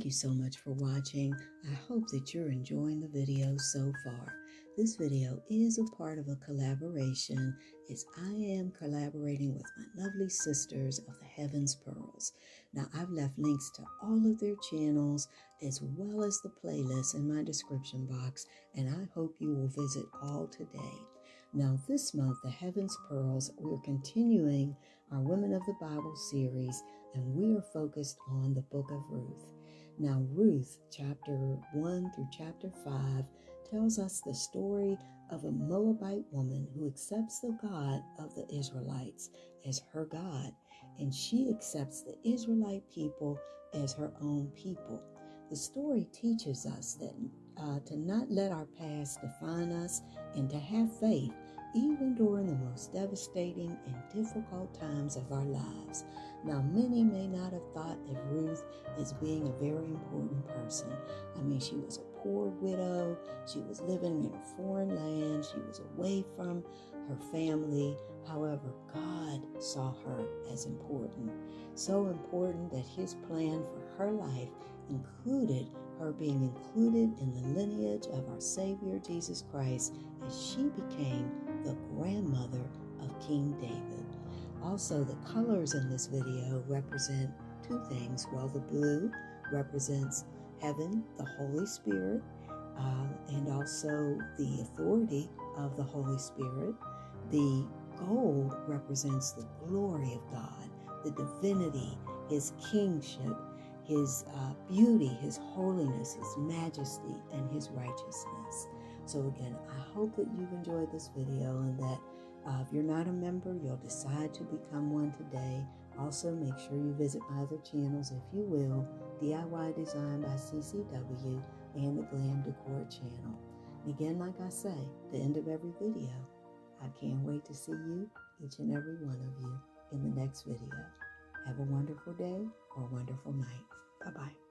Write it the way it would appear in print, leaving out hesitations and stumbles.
you so much for watching. I hope that you're enjoying the video so far. This video is a part of a collaboration as I am collaborating with my lovely sisters of the Heaven's Pearls. Now, I've left links to all of their channels as well as the playlist in my description box, and I hope you will visit all today. Now, this month, the Heaven's Pearls, we're continuing our Women of the Bible series, and we are focused on the book of Ruth. Now, Ruth, chapter 1 through chapter 5, tells us the story of a Moabite woman who accepts the God of the Israelites as her God, and she accepts the Israelite people as her own people. The story teaches us that to not let our past define us and to have faith even during the most devastating and difficult times of our lives. Now, many may not have thought of Ruth as being a very important person. I mean, she was a poor widow. She was living in a foreign land. She was away from her family. However, God saw her as important. So important that his plan for her life included her being included in the lineage of our Savior Jesus Christ as she became the grandmother of King David. Also, the colors in this video represent two things. Well, the blue represents heaven, the Holy Spirit, and also the authority of the Holy Spirit. The gold represents the glory of God, the divinity, his kingship, his beauty, his holiness, his majesty, and his righteousness. So again, I hope that you've enjoyed this video and that if you're not a member, you'll decide to become one today. Also, make sure you visit my other channels, if you will, DIY Design by CCW and the Glam Décor Channel. And again, like I say, at the end of every video, I can't wait to see you, each and every one of you, in the next video. Have a wonderful day or a wonderful night. Bye-bye.